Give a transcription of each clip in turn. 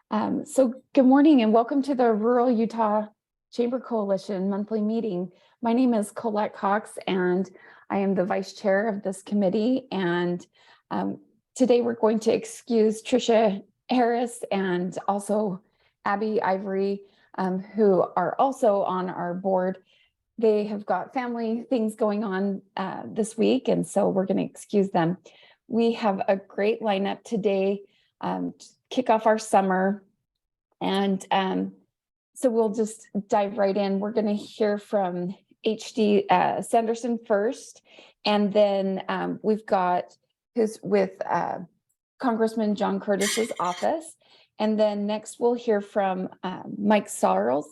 So good morning and welcome to the Rural Utah Chamber Coalition monthly meeting. My name is Colette Cox and I am the vice chair of this committee. And today we're going to excuse Tricia Harris and also Abby Ivory, who are also on our board. They have got family things going on this week, and so we're going to excuse them. We have a great lineup today to kick off our summer. And so we'll just dive right in. We're going to hear from HD Sanderson first, and then we've got who's with Congressman John Curtis's office. And then next we'll hear from Mike Sarles,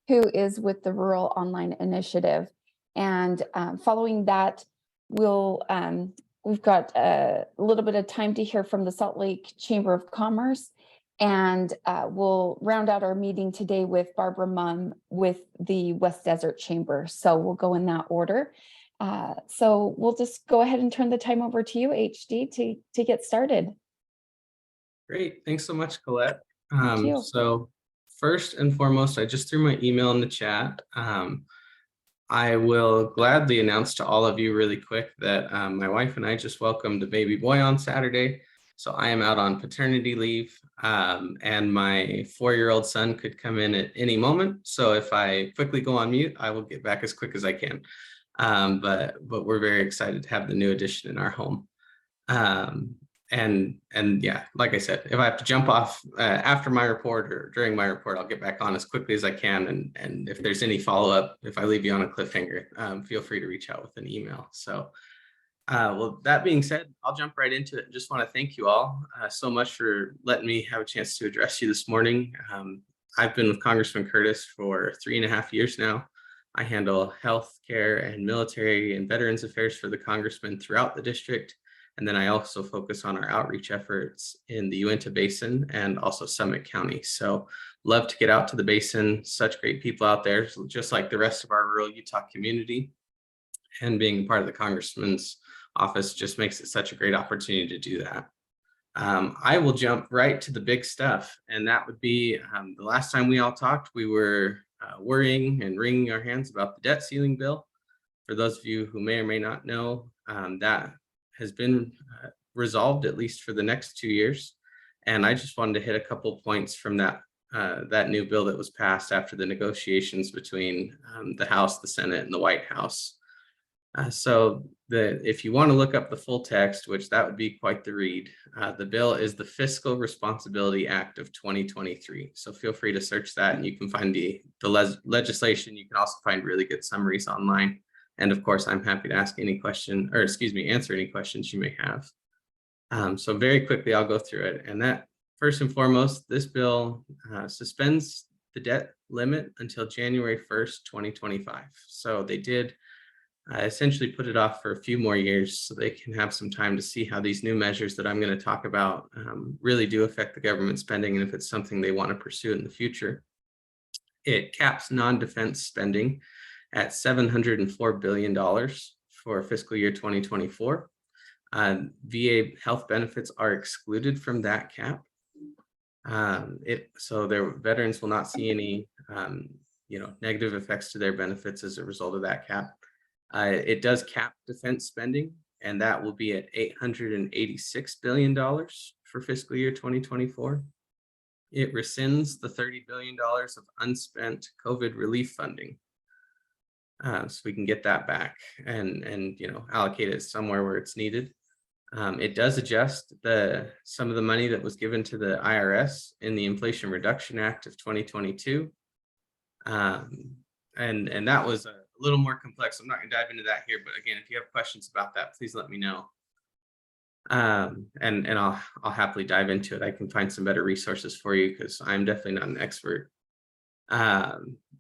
who is with the Rural Online Initiative. And following that, we've got a little bit of time to hear from the Salt Lake Chamber of Commerce. And we'll round out our meeting today with Barbara Munn with the West Desert Chamber. So we'll go in that order. So we'll just go ahead and turn the time over to you, HD, to get started. Great. Thanks so much, Colette. Thank you. So first and foremost, I just threw my email in the chat. I will gladly announce to all of you really quick that my wife and I just welcomed a baby boy on Saturday. So I am out on paternity leave, and my 4-year-old son could come in at any moment. So if I quickly go on mute, I will get back as quick as I can. But we're very excited to have the new addition in our home. And yeah, like I said, if I have to jump off after my report or during my report, I'll get back on as quickly as I can. And if there's any follow-up, if I leave you on a cliffhanger, feel free to reach out with an email. So well, that being said, I'll jump right into it. Just want to thank you all so much for letting me have a chance to address you this morning. I've been with Congressman Curtis for 3.5 years now. I handle health care and military and veterans affairs for the congressman throughout the district. And then I also focus on our outreach efforts in the Uinta Basin and also Summit County. So love to get out to the basin, such great people out there, just like the rest of our rural Utah community. And being part of the congressman's office just makes it such a great opportunity to do that. I will jump right to the big stuff. And that would be the last time we all talked, we were worrying and wringing our hands about the debt ceiling bill. For those of you who may or may not know, that has been resolved at least for the next 2 years. And I just wanted to hit a couple points from that new bill that was passed after the negotiations between the House, the Senate, and the White House. So if you want to look up the full text, which that would be quite the read, the bill is the Fiscal Responsibility Act of 2023. So feel free to search that and you can find the legislation. You can also find really good summaries online. And of course, I'm happy to answer any questions you may have. So very quickly, I'll go through it. And that first and foremost, this bill suspends the debt limit until January 1st, 2025. So they did essentially put it off for a few more years so they can have some time to see how these new measures that I'm going to talk about really do affect the government spending and if it's something they want to pursue in the future. It caps non-defense spending at $704 billion for fiscal year 2024. VA health benefits are excluded from that cap. So their veterans will not see any negative effects to their benefits as a result of that cap. It does cap defense spending, and that will be at $886 billion for fiscal year 2024. It rescinds the $30 billion of unspent COVID relief funding. So we can get that back and allocate it somewhere where it's needed. It does adjust some of the money that was given to the IRS in the Inflation Reduction Act of 2022. And that was a little more complex. I'm not going to dive into that here, but again, if you have questions about that, please let me know. And I'll happily dive into it. I can find some better resources for you because I'm definitely not an expert.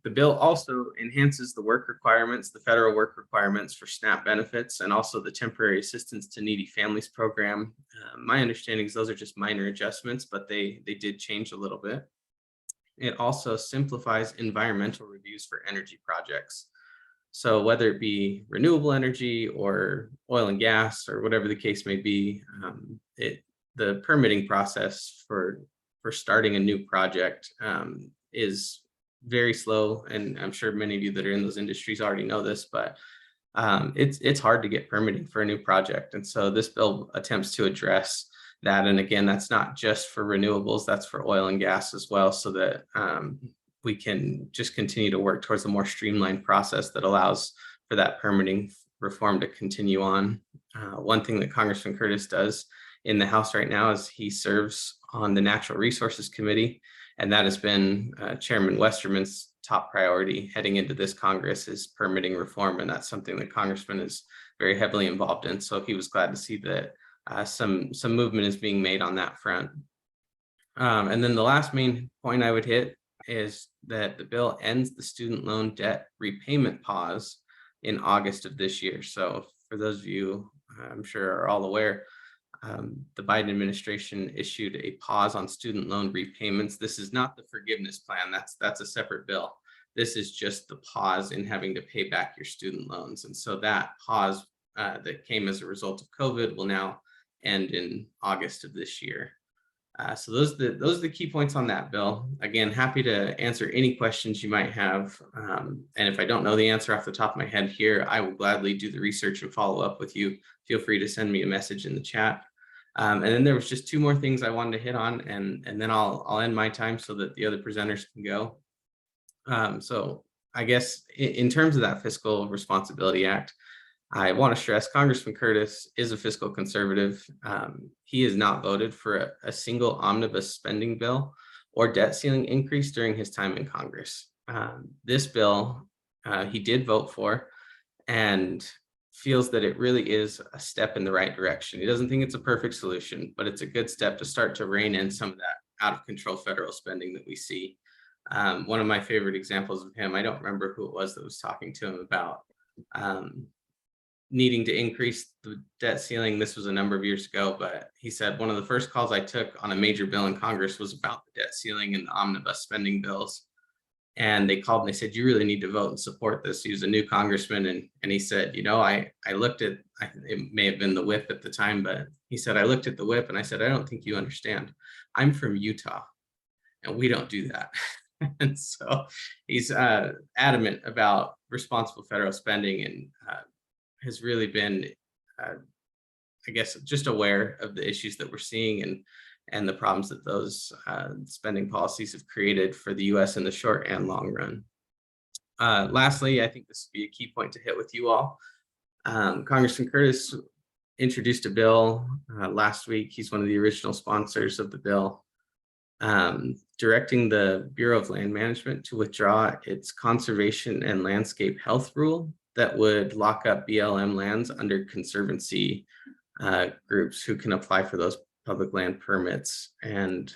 The bill also enhances the work requirements, the federal work requirements for SNAP benefits, and also the Temporary Assistance to Needy Families program. My understanding is those are just minor adjustments, but they did change a little bit. It also simplifies environmental reviews for energy projects. So whether it be renewable energy or oil and gas or whatever the case may be, the permitting process for for starting a new project is very slow. And I'm sure many of you that are in those industries already know this, but it's hard to get permitting for a new project. And so this bill attempts to address that. And again, that's not just for renewables, that's for oil and gas as well, so that we can just continue to work towards a more streamlined process that allows for that permitting reform to continue on. One thing that Congressman Curtis does in the House right now is he serves on the Natural Resources Committee, and that has been Chairman Westerman's top priority heading into this Congress is permitting reform, and that's something that Congressman is very heavily involved in. So he was glad to see that some movement is being made on that front. And then the last main point I would hit is that the bill ends the student loan debt repayment pause in August of this year. So for those of you, I'm sure are all aware, the Biden administration issued a pause on student loan repayments. This is not the forgiveness plan. That's a separate bill. This is just the pause in having to pay back your student loans. And so that pause that came as a result of COVID will now end in August of this year. So those are the key points on that bill. Again, happy to answer any questions you might have. And if I don't know the answer off the top of my head here, I will gladly do the research and follow up with you. Feel free to send me a message in the chat. And then there was just two more things I wanted to hit on, and then I'll end my time so that the other presenters can go. So I guess in terms of that Fiscal Responsibility Act, I want to stress Congressman Curtis is a fiscal conservative. He has not voted for a single omnibus spending bill or debt ceiling increase during his time in Congress. This bill he did vote for and feels that it really is a step in the right direction. He doesn't think it's a perfect solution, but it's a good step to start to rein in some of that out of control federal spending that we see. One of my favorite examples of him, I don't remember who it was that was talking to him about needing to increase the debt ceiling. This was a number of years ago, but he said one of the first calls I took on a major bill in Congress was about the debt ceiling and the omnibus spending bills. And they called and they said, you really need to vote and support this. He was a new congressman. And he said, you know, I looked at, it may have been the whip at the time, but he said, I looked at the whip and I said, I don't think you understand. I'm from Utah and we don't do that. And so he's adamant about responsible federal spending and has really been, I guess, just aware of the issues that we're seeing and the problems that those spending policies have created for the U.S. in the short and long run. Lastly, I think this would be a key point to hit with you all. Congressman Curtis introduced a bill last week. He's one of the original sponsors of the bill, directing the Bureau of Land Management to withdraw its conservation and landscape health rule that would lock up BLM lands under conservancy groups who can apply for those public land permits. And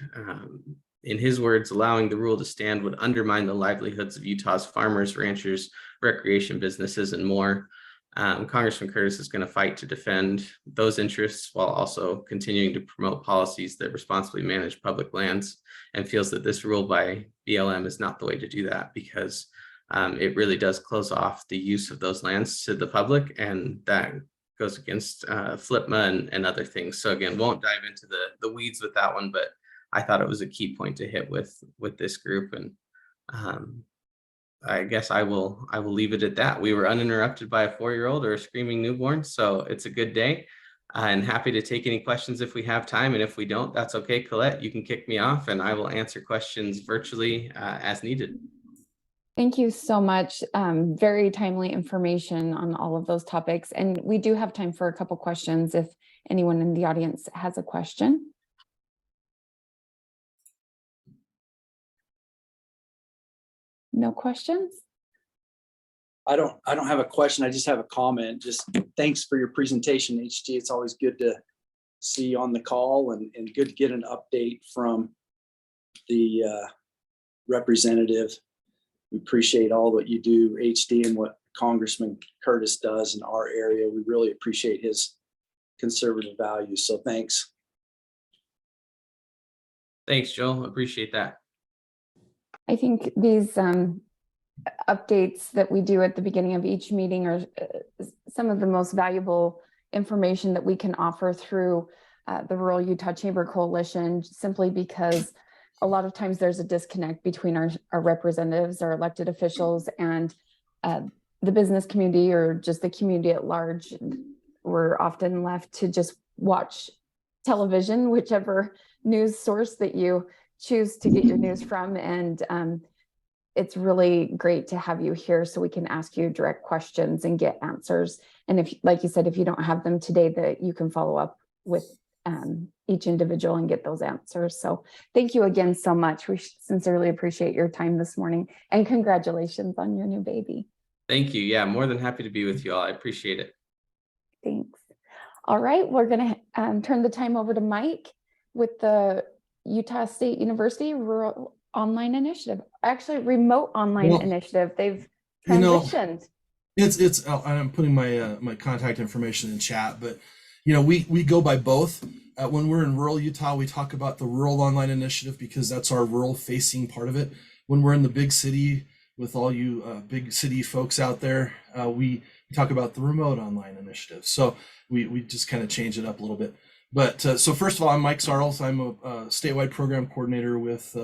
in his words, allowing the rule to stand would undermine the livelihoods of Utah's farmers, ranchers, recreation businesses, and more. Congressman Curtis is going to fight to defend those interests while also continuing to promote policies that responsibly manage public lands, and feels that this rule by BLM is not the way to do that, because it really does close off the use of those lands to the public, and that goes against FLPMA and other things. So again, won't dive into the weeds with that one, but I thought it was a key point to hit with this group. And I guess I will leave it at that. We were uninterrupted by a 4-year-old or a screaming newborn, so it's a good day. And happy to take any questions if we have time, and if we don't, that's okay. Colette, you can kick me off and I will answer questions virtually as needed. Thank you so much. Very timely information on all of those topics. And we do have time for a couple questions if anyone in the audience has a question. No questions? I don't have a question. I just have a comment. Just thanks for your presentation, HT. It's always good to see you on the call and good to get an update from the representative. We appreciate all that you do, HD, and what Congressman Curtis does in our area. We really appreciate his conservative values. So thanks. Thanks, Joel. Appreciate that. I think these updates that we do at the beginning of each meeting are some of the most valuable information that we can offer through the Rural Utah Chamber Coalition, simply because a lot of times there's a disconnect between our representatives, our elected officials, and the business community or just the community at large. We're often left to just watch television, whichever news source that you choose to get your news from. And it's really great to have you here so we can ask you direct questions and get answers. And if, like you said, if you don't have them today, that you can follow up with each individual and get those answers. So thank you again so much. We sincerely appreciate your time this morning, and congratulations on your new baby. Thank you. Yeah, more than happy to be with you all. I appreciate it. Thanks. All right, we're going to turn the time over to Mike with the Utah State University Rural Online Initiative, actually Remote Online Initiative. They've transitioned. It's I'm putting my my contact information in chat, but we go by both. When we're in rural Utah, we talk about the Rural Online Initiative because that's our rural facing part of it. When we're in the big city with all you big city folks out there, we talk about the Remote Online Initiative. So we just kind of change it up a little bit. But so first of all, I'm Mike Sarles. I'm a statewide program coordinator with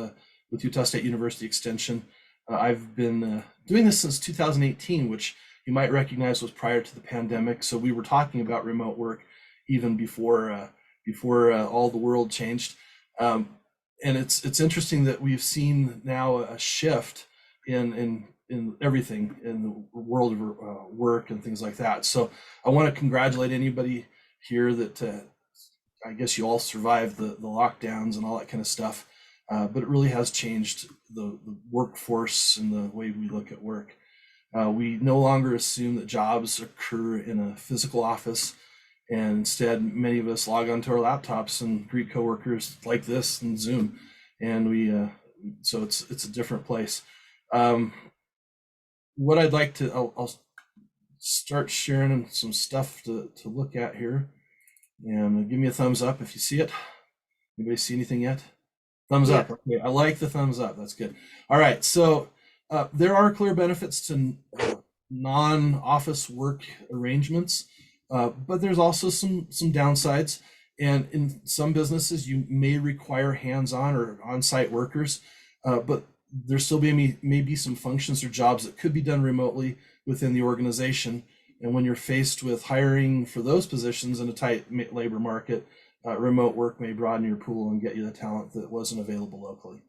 Utah State University Extension. I've been doing this since 2018, which you might recognize was prior to the pandemic. So we were talking about remote work even before all the world changed. And it's interesting that we've seen now a shift in everything in the world of work and things like that. So I want to congratulate anybody here that I guess you all survived the lockdowns and all that kind of stuff. But it really has changed the workforce and the way we look at work. We no longer assume that jobs occur in a physical office, and instead many of us log onto our laptops and greet coworkers like this and Zoom, and so it's a different place. What I'd like to, I'll start sharing some stuff to look at here, and give me a thumbs up if you see it. Anybody see anything yet? Thumbs up. Okay, I like the thumbs up. That's good. All right. So there are clear benefits to non-office work arrangements, but there's also some downsides. And in some businesses, you may require hands-on or on-site workers, but there still may be some functions or jobs that could be done remotely within the organization. And when you're faced with hiring for those positions in a tight labor market, remote work may broaden your pool and get you the talent that wasn't available locally.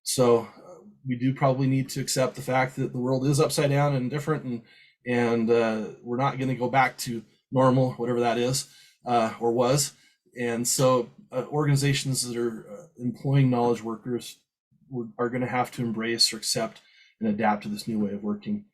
So we do probably need to accept the fact that the world is upside down and different, and we're not going to go back to normal, whatever that is or was. And so organizations that are employing knowledge workers are going to have to embrace or accept and adapt to this new way of working.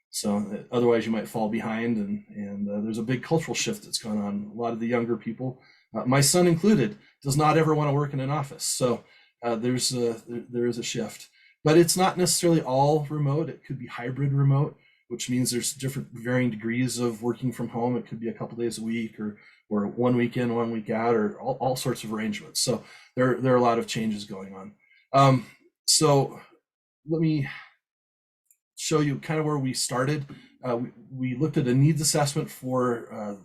So otherwise you might fall behind, and there's a big cultural shift that's going on. A lot of the younger people, my son included, does not ever want to work in an office. So there is a shift, but it's not necessarily all remote. It could be hybrid remote, which means there's different varying degrees of working from home. It could be a couple days a week, or 1 week in, 1 week out, or all sorts of arrangements. So there are a lot of changes going on. So let me show you kind of where we started. We looked at a needs assessment for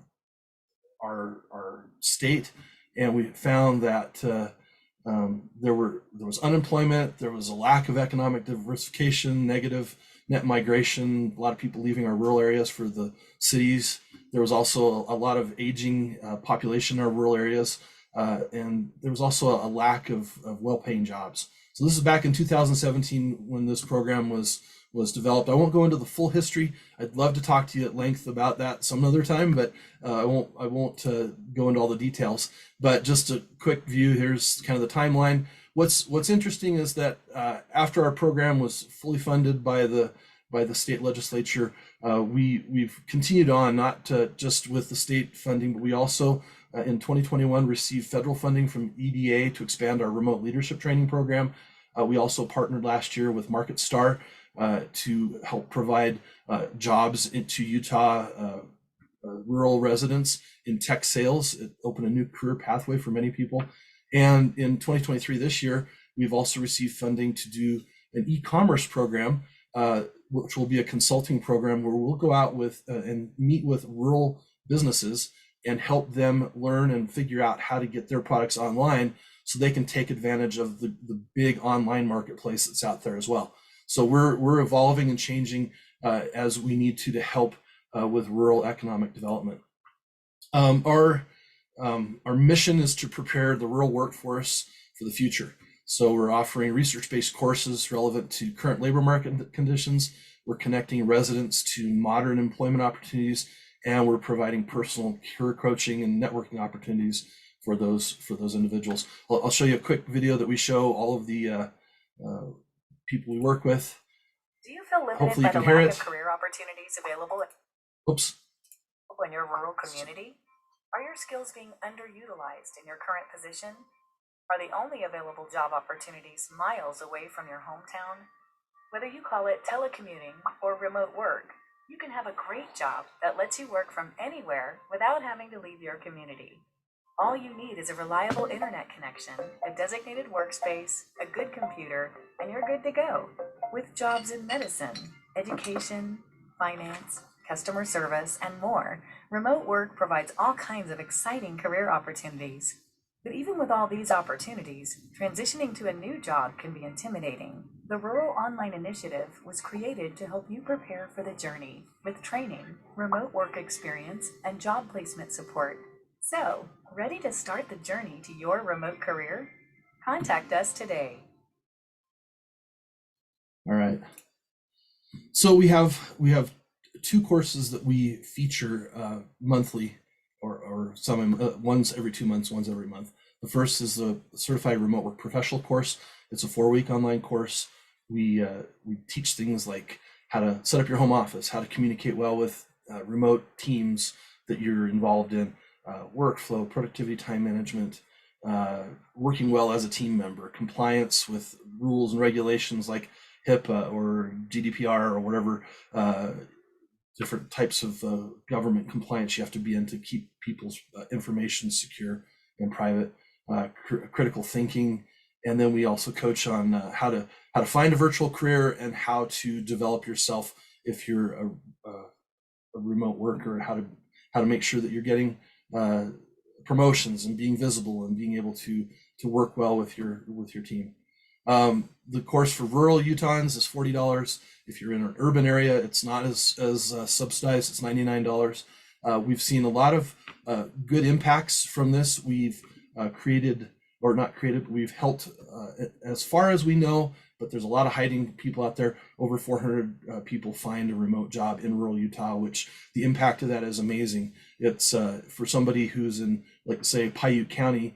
our state, and we found that there was unemployment, there was a lack of economic diversification, negative net migration, a lot of people leaving our rural areas for the cities. There was also a lot of aging population in our rural areas, and there was also a lack of well-paying jobs. So this is back in 2017 when this program was developed. I won't go into the full history. I'd love to talk to you at length about that some other time, but I won't go into all the details. But just a quick view, here's kind of the timeline. What's interesting is that after our program was fully funded by the state legislature, we've continued on, not just with the state funding, but we also in 2021 received federal funding from EDA to expand our remote leadership training program. We also partnered last year with Market Star to help provide jobs into Utah rural residents in tech sales. It opened a new career pathway for many people. And in 2023, this year, we've also received funding to do an e-commerce program, which will be a consulting program where we'll go out with and meet with rural businesses and help them learn and figure out how to get their products online so they can take advantage of the big online marketplace that's out there as well. So we're evolving and changing as we need to help with rural economic development. Our mission is to prepare the rural workforce for the future. So we're offering research-based courses relevant to current labor market conditions. We're connecting residents to modern employment opportunities, and we're providing personal career coaching and networking opportunities for those individuals. I'll show you a quick video that we show all of the people we work with. Do you feel limited Hopefully by you the can hear lack it. of career opportunities available Oops. in your rural community? Are your skills being underutilized in your current position? Are the only available job opportunities miles away from your hometown? Whether you call it telecommuting or remote work, you can have a great job that lets you work from anywhere without having to leave your community. All you need is a reliable internet connection, a designated workspace, a good computer, and you're good to go. With jobs in medicine, education, finance, customer service, and more, remote work provides all kinds of exciting career opportunities. But even with all these opportunities, transitioning to a new job can be intimidating. The Rural Online Initiative was created to help you prepare for the journey with training, remote work experience, and job placement support. So, ready to start the journey to your remote career? Contact us today. All right. So we have 2 courses that we feature monthly, or some one's every 2 months, one's every month. The first is the Certified Remote Work Professional course. It's a 4-week online course. We teach things like how to set up your home office, how to communicate well with remote teams that you're involved in, workflow, productivity, time management, working well as a team member, compliance with rules and regulations like HIPAA or GDPR or whatever different types of government compliance you have to be in to keep people's information secure and private, critical thinking. And then we also coach on how to find a virtual career and how to develop yourself if you're a remote worker, how to make sure that you're getting promotions and being visible and being able to work well with your team. The course for rural Utahns is $40. If you're in an urban area, it's not as subsidized. It's $99. We've seen a lot of good impacts from this. We've we've helped as far as we know, but there's a lot of hiding people out there. Over 400 people find a remote job in rural Utah, which the impact of that is amazing. It's for somebody who's in, like, say, Paiute County,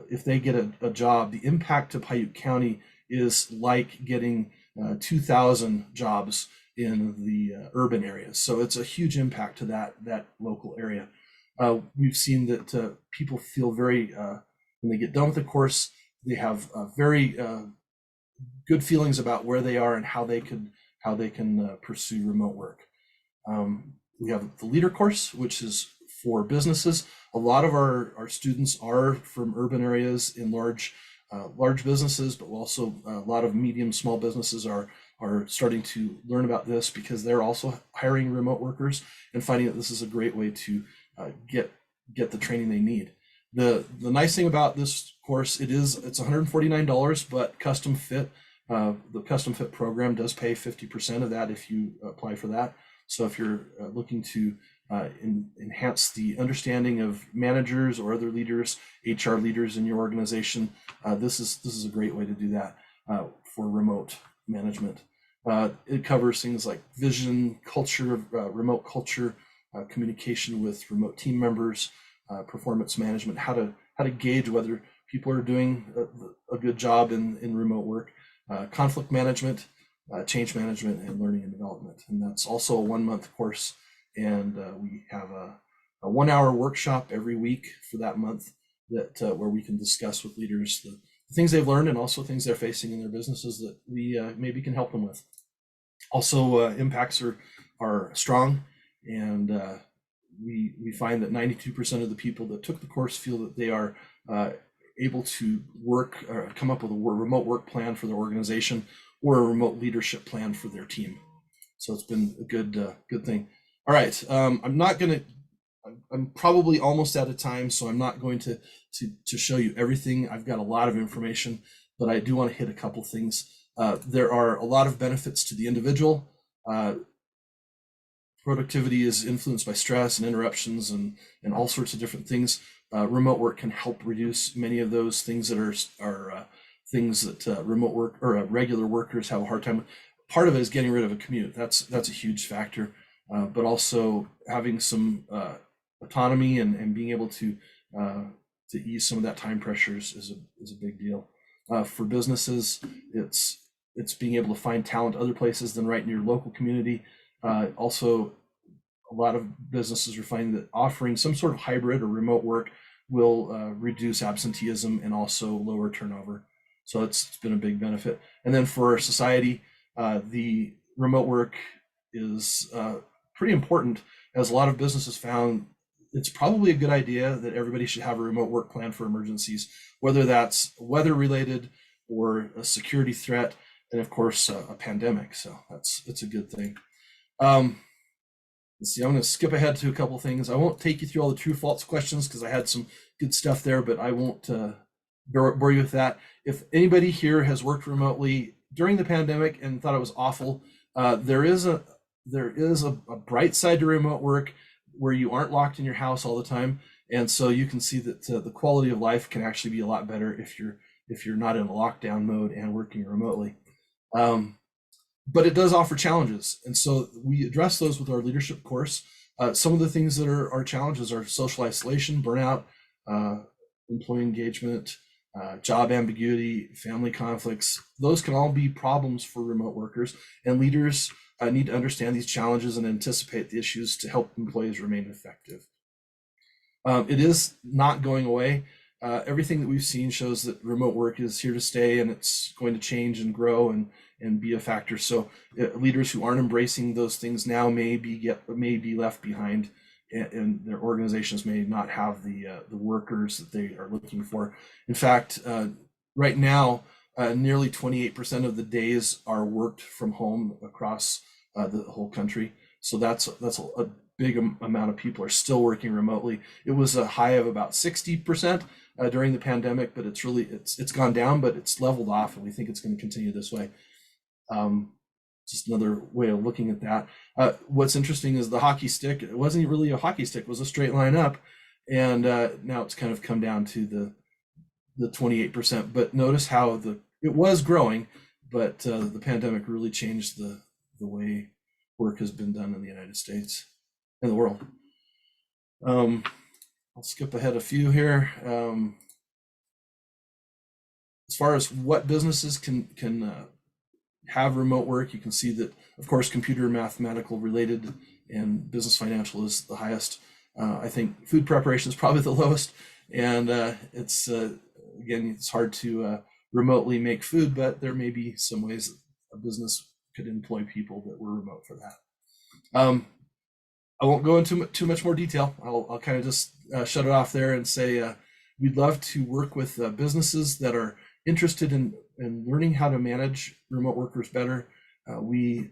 if they get a job, the impact to Paiute County is like getting 2,000 jobs in the urban areas. So it's a huge impact to that local area. We've seen that people feel very, when they get done with the course, they have very good feelings about where they are and how they can pursue remote work. We have the leader course, which is for businesses. A lot of our students are from urban areas in large businesses, but also a lot of medium, small businesses are starting to learn about this because they're also hiring remote workers and finding that this is a great way to get the training they need. The nice thing about this course, it's $149, but custom fit, the custom fit program does pay 50% of that if you apply for that. So if you're looking to enhance the understanding of managers or other leaders, HR leaders in your organization, this is a great way to do that for remote management. It covers things like vision, culture, remote culture, communication with remote team members, performance management, how to gauge whether people are doing a good job in remote work, conflict management, change management, and learning and development. And that's also a 1-month course. And we have a 1-hour workshop every week for that month that where we can discuss with leaders the things they've learned and also things they're facing in their businesses that we maybe can help them with. Also, impacts are strong, and we find that 92% of the people that took the course feel that they are able to work or come up with a remote work plan for their organization or a remote leadership plan for their team. So it's been a good thing. All right, I'm not going to I'm probably almost out of time, so I'm not going to show you everything. I've got a lot of information, but I do want to hit a couple things. There are a lot of benefits to the individual. Productivity is influenced by stress and interruptions and all sorts of different things. Remote work can help reduce many of those things that are things that remote work or regular workers have a hard time with. Part of it is getting rid of a commute. That's a huge factor, but also having some autonomy and being able to ease some of that time pressures is a big deal. For businesses, it's being able to find talent other places than right in your local community. Also, a lot of businesses are finding that offering some sort of hybrid or remote work will reduce absenteeism and also lower turnover. So it's been a big benefit. And then for society, the remote work is pretty important, as a lot of businesses found it's probably a good idea that everybody should have a remote work plan for emergencies, whether that's weather related or a security threat, and of course a pandemic. So it's a good thing. Let's see, I'm going to skip ahead to a couple of things. I won't take you through all the true false questions because I had some good stuff there, but I won't bore you with that. If anybody here has worked remotely during the pandemic and thought it was awful, there is a bright side to remote work where you aren't locked in your house all the time, and so you can see that the quality of life can actually be a lot better if you're not in a lockdown mode and working remotely. But it does offer challenges, and so we address those with our leadership course. Some of the things that are challenges are social isolation, burnout, employee engagement, job ambiguity, family conflicts. Those can all be problems for remote workers, and leaders need to understand these challenges and anticipate the issues to help employees remain effective. It is not going away. Everything that we've seen shows that remote work is here to stay, and it's going to change and grow and be a factor. So leaders who aren't embracing those things now may be left behind, and their organizations may not have the workers that they are looking for. In fact, right now, nearly 28% of the days are worked from home across the whole country. So that's a big amount of people are still working remotely. It was a high of about 60% during the pandemic, but it's gone down, but it's leveled off, and we think it's going to continue this way. Just another way of looking at that. What's interesting is the hockey stick. It wasn't really a hockey stick; it was a straight line up, and now it's kind of come down to the 28%. But notice how it was growing, but the pandemic really changed the way work has been done in the United States and the world. I'll skip ahead a few here. As far as what businesses can have remote work, you can see that, of course, computer mathematical related and business financial is the highest. I think food preparation is probably the lowest, and it's again, it's hard to remotely make food, but there may be some ways that a business could employ people that were remote for that. I won't go into too much more detail. I'll kind of just shut it off there and say we'd love to work with businesses that are interested in learning how to manage remote workers better. We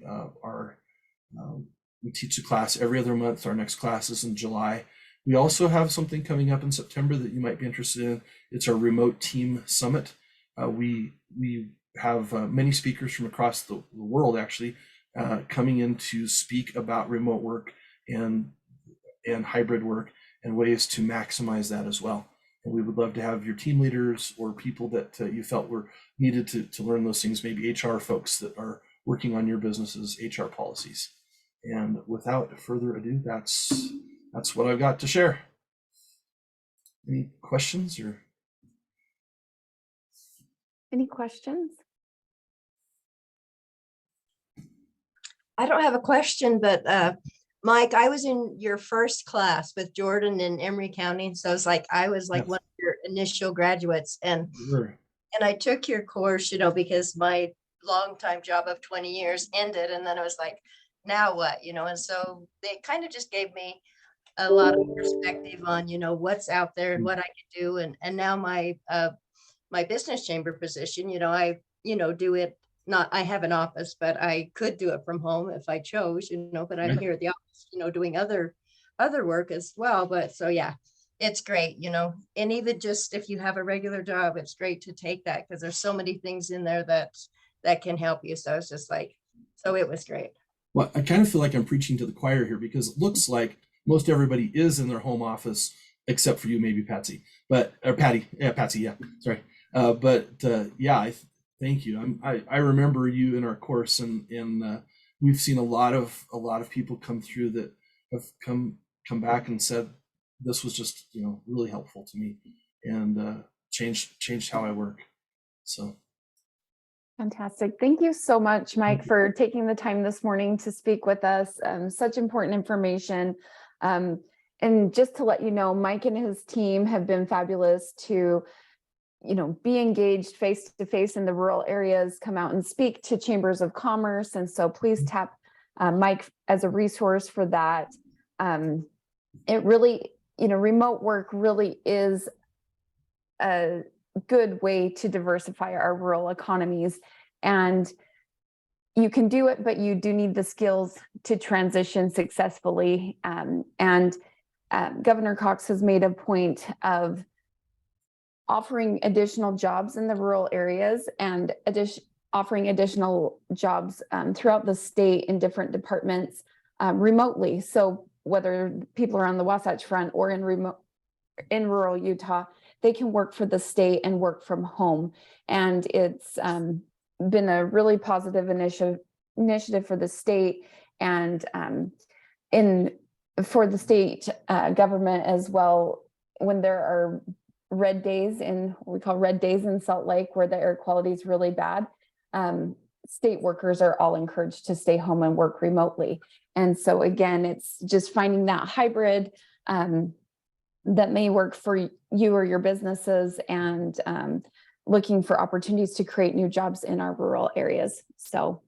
teach a class every other month. Our next class is in July. We also have something coming up in September that you might be interested in. It's our Remote Team Summit. We have many speakers from across the world actually coming in to speak about remote work and hybrid work and ways to maximize that as well. And we would love to have your team leaders or people that you felt were needed to learn those things, maybe HR folks that are working on your business's HR policies. And without further ado, that's what I've got to share. Any questions or? Any questions? I don't have a question, but Mike, I was in your first class with Jordan in Emery County. So it's like, I was like one of your initial graduates, and I took your course, because my longtime job of 20 years ended. And then I was like, now what, and so they kind of just gave me a lot of perspective on, what's out there and what I could do. And now my business chamber position, I, do it. Not, I have an office, but I could do it from home if I chose, but I'm here at the office, doing other other work as well. But so, yeah, it's great, you know, and even just if you have a regular job, it's great to take that because there's so many things in there that can help you. So it's just like, so it was great. Well, I kind of feel like I'm preaching to the choir here because it looks like most everybody is in their home office except for you, maybe Patsy, or Patty. Yeah, Patsy. Yeah, sorry. Yeah, thank you. I remember you in our course, and we've seen a lot of people come through that have come back and said this was just really helpful to me and changed how I work. So. Fantastic. Thank you so much, Mike, for taking the time this morning to speak with us. Such important information. And just to let you know, Mike and his team have been fabulous to, be engaged face to face in the rural areas, come out and speak to chambers of commerce. And so please tap Mike as a resource for that. It really, remote work really is a good way to diversify our rural economies. And you can do it, but you do need the skills to transition successfully. Governor Cox has made a point of offering additional jobs in the rural areas and offering additional jobs throughout the state in different departments remotely. So whether people are on the Wasatch Front or in rural Utah, they can work for the state and work from home. And it's been a really positive initiative for the state and for the state government as well. When there are red days what we call red days in Salt Lake, where the air quality is really bad, state workers are all encouraged to stay home and work remotely. And so again, it's just finding that hybrid that may work for you or your businesses, and looking for opportunities to create new jobs in our rural areas. So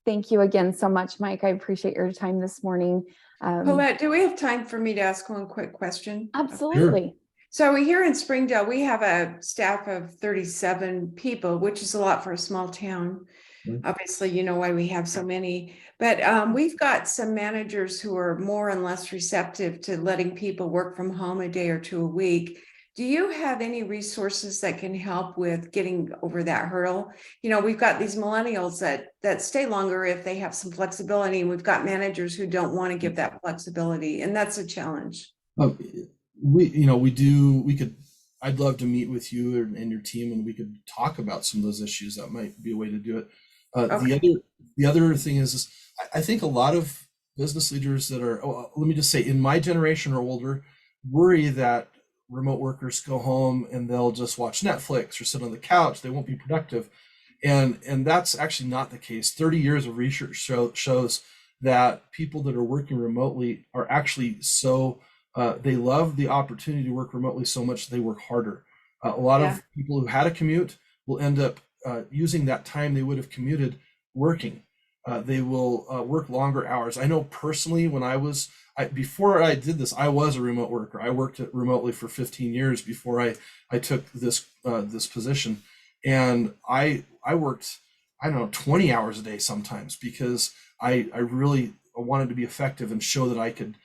thank you again so much, Mike. I appreciate your time this morning. Colette, do we have time for me to ask one quick question? Absolutely. Sure. So here in Springdale, we have a staff of 37 people, which is a lot for a small town. Obviously, you know why we have so many, but we've got some managers who are more and less receptive to letting people work from home a day or two a week. Do you have any resources that can help with getting over that hurdle? We've got these millennials that stay longer if they have some flexibility, and we've got managers who don't want to give that flexibility, and that's a challenge. I'd love to meet with you and your team, and we could talk about some of those issues. That might be a way to do it. Okay. The other thing is I think a lot of business leaders that are, let me just say, in my generation or older, worry that remote workers go home and they'll just watch Netflix or sit on the couch. They won't be productive. And that's actually not the case. 30 years of research shows that people that are working remotely are actually they love the opportunity to work remotely so much they work harder. A lot of people who had a commute will end up using that time they would have commuted working. They will work longer hours. I know personally, when before I did this, I was a remote worker. I worked remotely for 15 years before I took this position, and I worked, I don't know, 20 hours a day sometimes, because I really wanted to be effective and show that I could,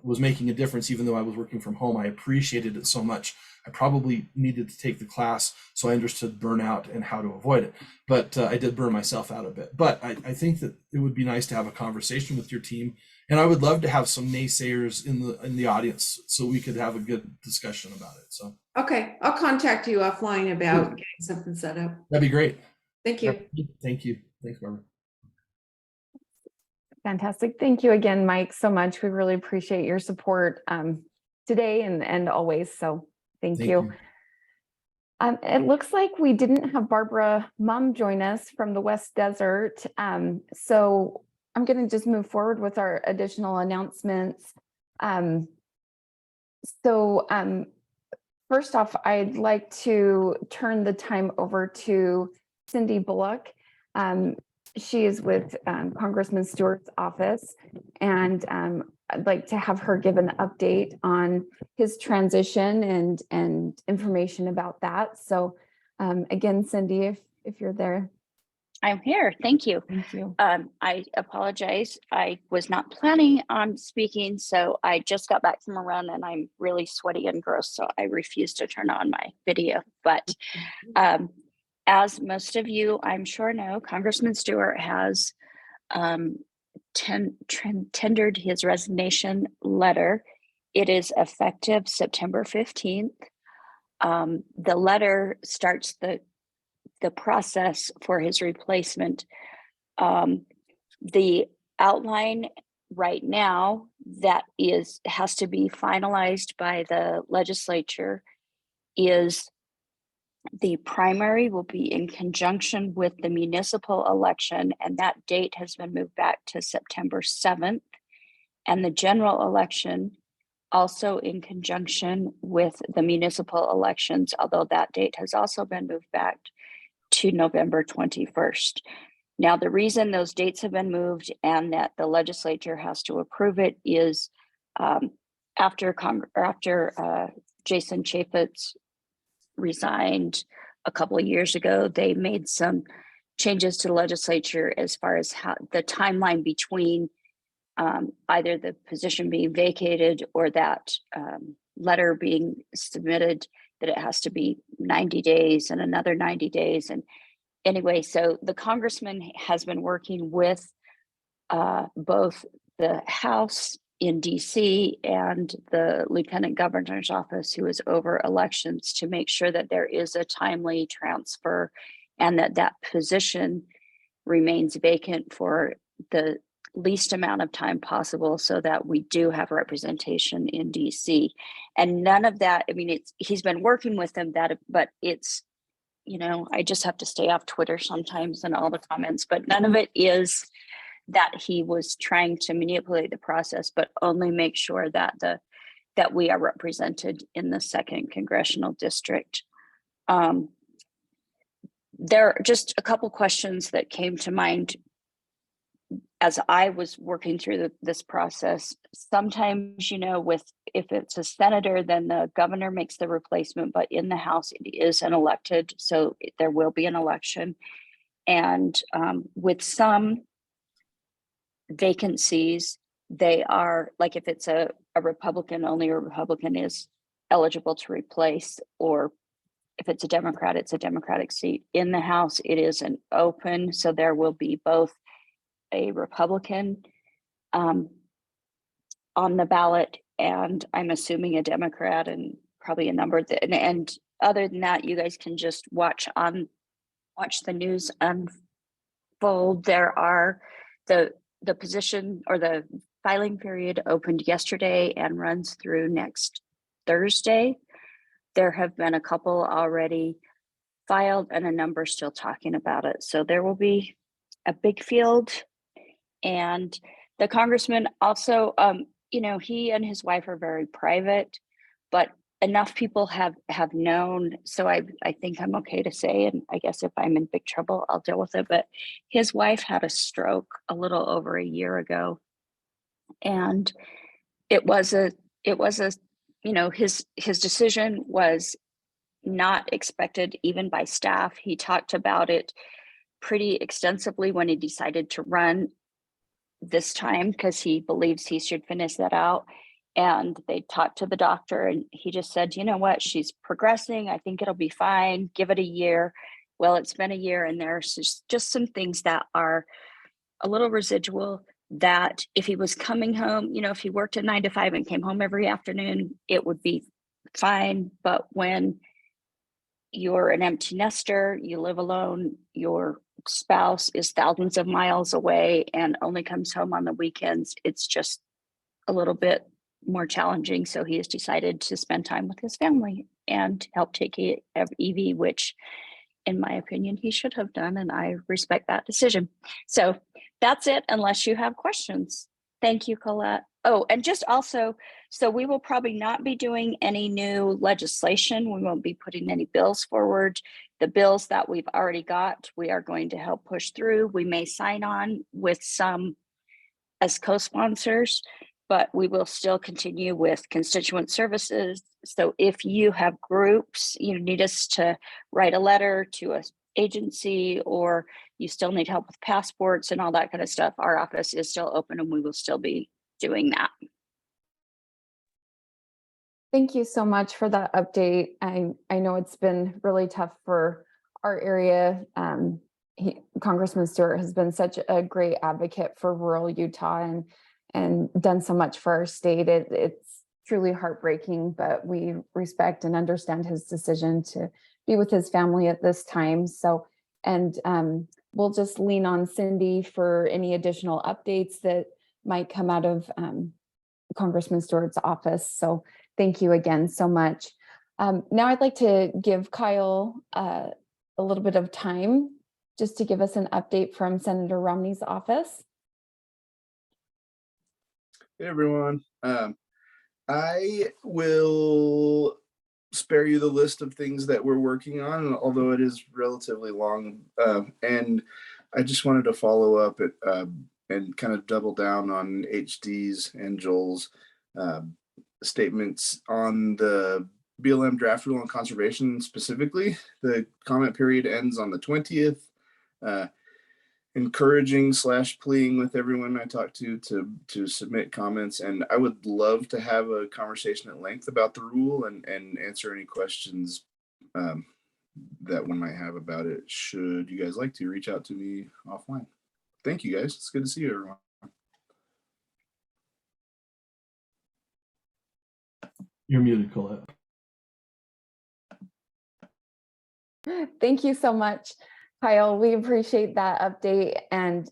was making a difference even though I was working from home. I appreciated it so much. I probably needed to take the class so I understood burnout and how to avoid it. But I did burn myself out a bit. But I think that it would be nice to have a conversation with your team. And I would love to have some naysayers in the audience so we could have a good discussion about it. So Okay, I'll contact you offline about getting something set up. that'd be great. Thank you. Thank you. Thanks, Barbara. Fantastic. Thank you again, Mike, so much. We really appreciate your support today and always. So thank you. It looks like we didn't have Barbara Mumm join us from the West Desert. So I'm going to just move forward with our additional announcements. First off, I'd like to turn the time over to Cindy Bullock. She is with Congressman Stewart's office, and I'd like to have her give an update on his transition and information about that. So again, Cindy, if you're there. I'm here. Thank you. Thank you. I apologize. I was not planning on speaking, so I just got back from a run and I'm really sweaty and gross, so I refuse to turn on my video. But as most of you, I'm sure know, Congressman Stewart has tendered his resignation letter. It is effective September 15th. The letter starts the process for his replacement. The outline right now that has to be finalized by the legislature is the primary will be in conjunction with the municipal election, and that date has been moved back to September 7th, and the general election also in conjunction with the municipal elections, although that date has also been moved back to November 21st. Now, the reason those dates have been moved and that the legislature has to approve it is after Jason Chaffetz resigned a couple of years ago, they made some changes to the legislature as far as how the timeline between either the position being vacated or that letter being submitted, that it has to be 90 days and another 90 days. And anyway, so the congressman has been working with both the House in DC and the Lieutenant Governor's office, who is over elections, to make sure that there is a timely transfer and that that position remains vacant for the least amount of time possible so that we do have representation in DC. And none of that, I mean, he's been working with them, but it's, you know, I just have to stay off Twitter sometimes and all the comments, but none of it is that he was trying to manipulate the process, but only make sure that that we are represented in the 2nd Congressional District. There are just a couple questions that came to mind as I was working through this process. Sometimes, you know, if it's a senator, then the governor makes the replacement, but in the House, it is an elected, so there will be an election. And with some vacancies, they are, like if it's a Republican, only a Republican is eligible to replace, or if it's a Democrat, it's a Democratic seat. In the House, it is an open, so there will be both a Republican on the ballot, and I'm assuming a Democrat, and probably a number of and other than that, you guys can just watch the news unfold. There are the position or the filing period opened yesterday and runs through next Thursday. There have been a couple already filed and a number still talking about it. So there will be a big field. And the congressman also, you know, he and his wife are very private, but enough people have known. So I think I'm okay to say, and I guess if I'm in big trouble, I'll deal with it. But his wife had a stroke a little over a year ago. And it was a, you know, his decision was not expected even by staff. He talked about it pretty extensively when he decided to run this time, because he believes he should finish that out. And they talked to the doctor and he just said, you know what, she's progressing. I think it'll be fine. Give it a year. Well, it's been a year, and there's just some things that are a little residual, that if he was coming home, you know, if he worked a 9 to 5 and came home every afternoon, it would be fine. But when you're an empty nester, you live alone, your spouse is thousands of miles away and only comes home on the weekends, it's just a little bit more challenging. So he has decided to spend time with his family and help take care of Evie, which in my opinion, he should have done. And I respect that decision. So that's it, unless you have questions. Thank you, Colette. Oh, and just also, so we will probably not be doing any new legislation. We won't be putting any bills forward. The bills that we've already got, we are going to help push through. We may sign on with some as co-sponsors, but we will still continue with constituent services. So if you have groups, you need us to write a letter to an agency, or you still need help with passports and all that kind of stuff, our office is still open and we will still be doing that. Thank you so much for that update. I know it's been really tough for our area. Congressman Stewart has been such a great advocate for rural Utah and done so much for our state. It's truly heartbreaking, but we respect and understand his decision to be with his family at this time. So, and we'll just lean on Cindy for any additional updates that might come out of Congressman Stewart's office. So thank you again so much. Now I'd like to give Kyle a little bit of time just to give us an update from Senator Romney's office. Hey everyone. I will spare you the list of things that we're working on, although it is relatively long. And I just wanted to follow up and kind of double down on HD's and Joel's statements on the BLM draft rule on conservation specifically. The comment period ends on the 20th. Encouraging / pleading with everyone I talked to submit comments, and I would love to have a conversation at length about the rule and answer any questions that one might have about it. Should you guys like to reach out to me offline? Thank you guys. It's good to see you, everyone. You're muted, Colette. Thank you so much, Kyle. We appreciate that update and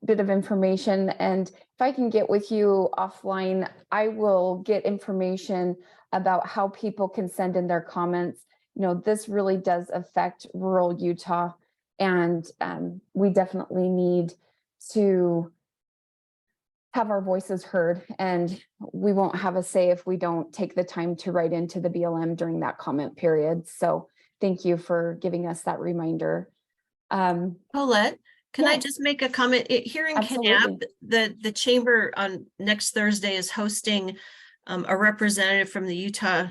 bit of information. And if I can get with you offline, I will get information about how people can send in their comments. You know, this really does affect rural Utah, and we definitely need to have our voices heard, and we won't have a say if we don't take the time to write into the BLM during that comment period. So thank you for giving us that reminder. Colette, can I yes. just make a comment? Here in Absolutely. Kanab, the chamber on next Thursday is hosting a representative from the Utah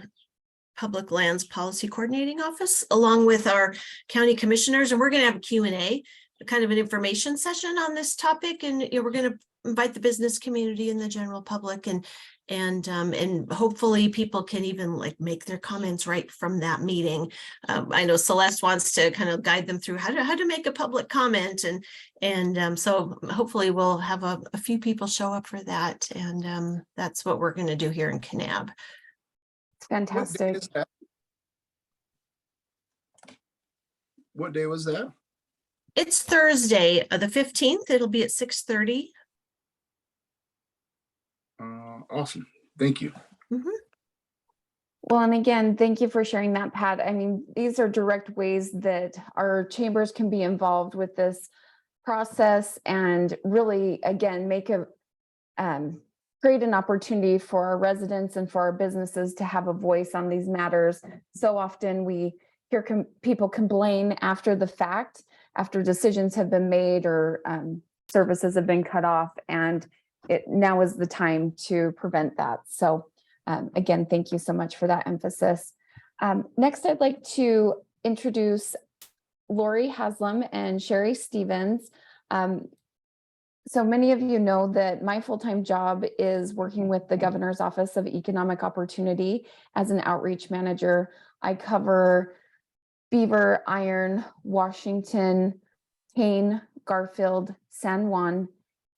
Public Lands Policy Coordinating Office, along with our county commissioners, and we're going to have a Q&A, kind of an information session on this topic, and we're going to invite the business community and the general public, and hopefully people can even like make their comments right from that meeting. I know Celeste wants to kind of guide them through how to make a public comment, and so hopefully we'll have a few people show up for that, and that's what we're going to do here in Kanab. It's fantastic. What day was that? It's Thursday, the 15th. It'll be at 6:30. Awesome. Thank you. Mm-hmm. Well, and again, thank you for sharing that, Pat. I mean, these are direct ways that our chambers can be involved with this process and really, again, make a create an opportunity for our residents and for our businesses to have a voice on these matters. So often we hear people complain after the fact, after decisions have been made or services have been cut off, and now is the time to prevent that. So again, thank you so much for that emphasis. Next, I'd like to introduce Lori Haslam and Sherry Stevens. So many of you know that my full-time job is working with the Governor's Office of Economic Opportunity as an outreach manager. I cover Beaver, Iron, Washington, Kane, Garfield, San Juan,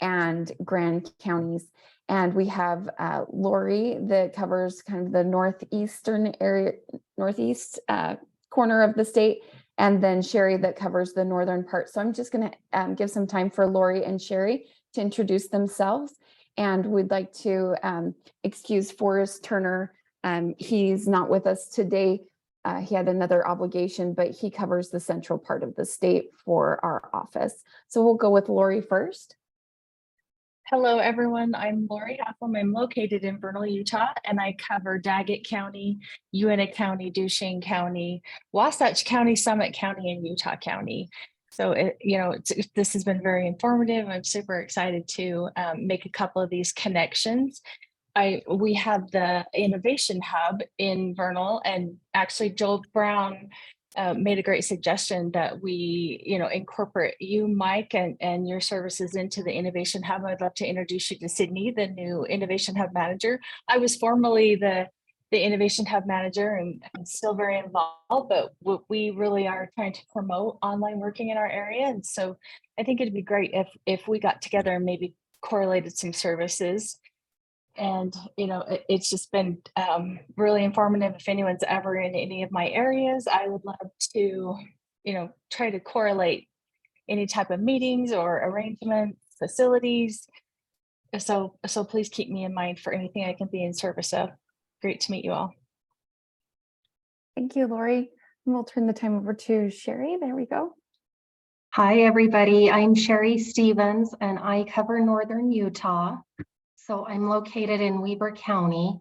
and Grand counties. And we have Lori that covers kind of the northeastern area, northeast corner of the state, and then Sherry that covers the northern part. So I'm just going to give some time for Lori and Sherry to introduce themselves. And we'd like to excuse Forrest Turner. He's not with us today. He had another obligation, but he covers the central part of the state for our office. So we'll go with Lori first. Hello, everyone. I'm Lori Haslam. I'm located in Vernal, Utah, and I cover Daggett County, Uinta County, Duchesne County, Wasatch County, Summit County, and Utah County. So, this has been very informative. I'm super excited to make a couple of these connections. We have the Innovation Hub in Vernal, and actually Joel Brown made a great suggestion that we, incorporate you, Mike, and your services into the Innovation Hub. I'd love to introduce you to Sydney, the new Innovation Hub manager. I was formerly the Innovation Hub manager and I'm still very involved, but we really are trying to promote online working in our area. And so I think it'd be great if we got together and maybe correlated some services. And, it's just been really informative. If anyone's ever in any of my areas, I would love to, try to correlate any type of meetings or arrangements, facilities. So please keep me in mind for anything I can be in service of. Great to meet you all. Thank you, Lori. And we'll turn the time over to Sherry. There we go. Hi, everybody. I'm Sherry Stevens, and I cover Northern Utah. So I'm located in Weber County,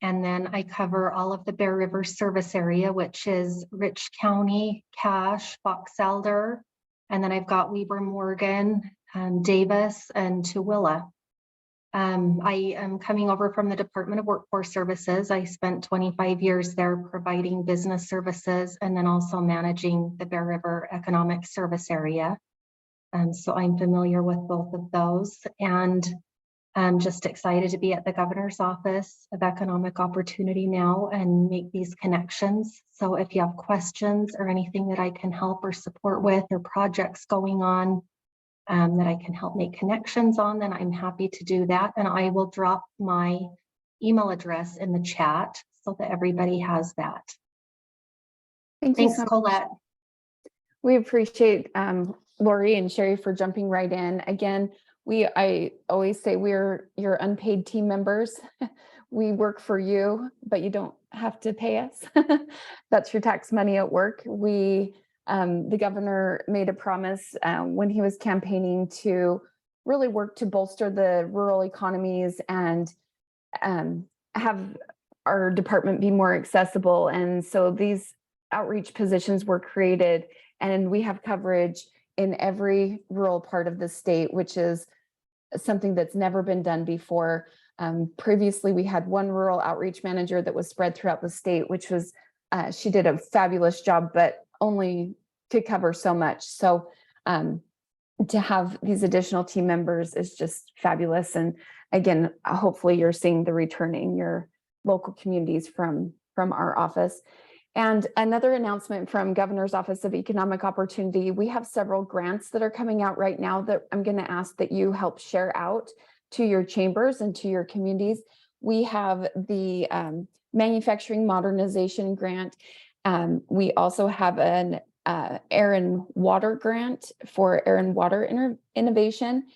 and then I cover all of the Bear River service area, which is Rich County, Cache, Box Elder, and then I've got Weber, Morgan, Davis, and Tooele. I am coming over from the Department of Workforce Services. I spent 25 years there providing business services and then also managing the Bear River Economic Service Area. So I'm familiar with both of those, and I'm just excited to be at the Governor's Office of Economic Opportunity now and make these connections. So if you have questions or anything that I can help or support with, or projects going on that I can help make connections on, then I'm happy to do that. And I will drop my email address in the chat so that everybody has that. Thanks you so much. Colette. We appreciate Lori and Sherry for jumping right in. Again, I always say we're your unpaid team members. We work for you, but you don't have to pay us. That's your tax money at work. The governor made a promise when he was campaigning to really work to bolster the rural economies and have our department be more accessible. And so these outreach positions were created, and we have coverage in every rural part of the state, which is something that's never been done before. Previously, we had one rural outreach manager that was spread throughout the state, which was, she did a fabulous job, but only could cover so much. So to have these additional team members is just fabulous. And again, hopefully you're seeing the return in your local communities from our office. And another announcement from Governor's Office of Economic Opportunity, we have several grants that are coming out right now that I'm going to ask that you help share out to your chambers and to your communities. We have the Manufacturing Modernization Grant. We also have an air and water grant for air and water innovation.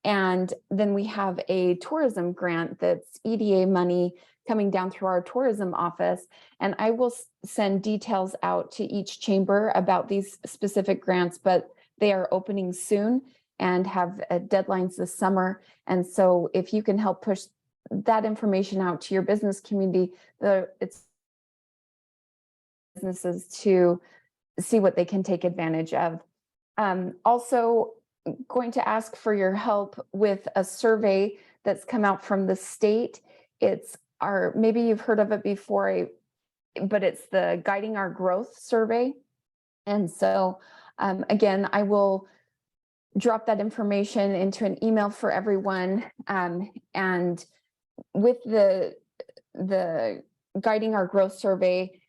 And then we have a tourism grant that's EDA money coming down through our tourism office. And I will send details out to each chamber about these specific grants, but they are opening soon and have deadlines this summer. And so if you can help push that information out to your business community, it's businesses to see what they can take advantage of. Also going to ask for your help with a survey that's come out from the state. Maybe you've heard of it before, but it's the Guiding Our Growth survey. And so again, I will drop that information into an email for everyone. And with the Guiding Our Growth survey,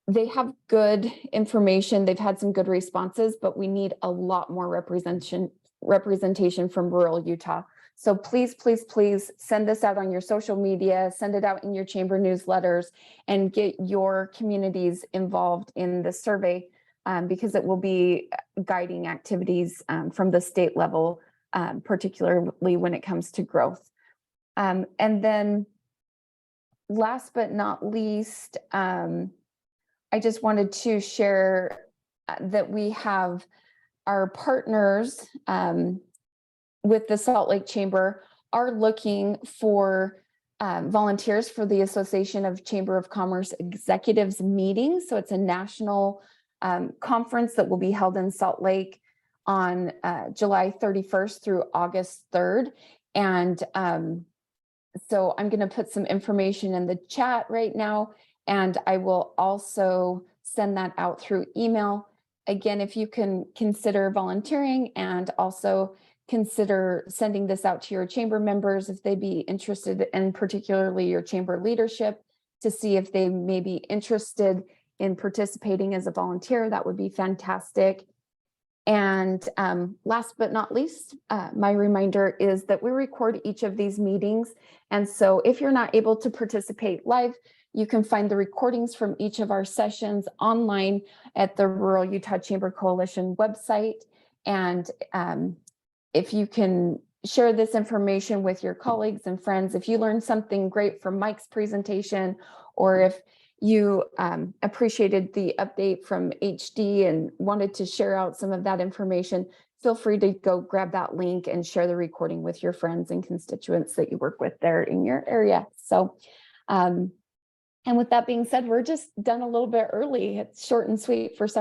they have good information. They've had some good responses, but we need a lot more representation from rural Utah. So please, please, please send this out on your social media, send it out in your chamber newsletters, and get your communities involved in the survey because it will be guiding activities from the state level, particularly when it comes to growth. And then last but not least, I just wanted to share that we have our partners with the Salt Lake Chamber are looking for volunteers for the Association of Chamber of Commerce Executives meeting. So it's a national conference that will be held in Salt Lake on July 31st through August 3rd. And so I'm going to put some information in the chat right now. And I will also send that out through email. Again, if you can consider volunteering and also consider sending this out to your chamber members if they'd be interested, and particularly your chamber leadership, to see if they may be interested in participating as a volunteer, that would be fantastic. And last but not least, my reminder is that we record each of these meetings. And so if you're not able to participate live, you can find the recordings from each of our sessions online at the Rural Utah Chamber Coalition website. And if you can share this information with your colleagues and friends, if you learned something great from Mike's presentation, or if you appreciated the update from HD and wanted to share out some of that information, feel free to go grab that link and share the recording with your friends and constituents that you work with there in your area. So, and with that being said, we're just done a little bit early. It's short and sweet for some.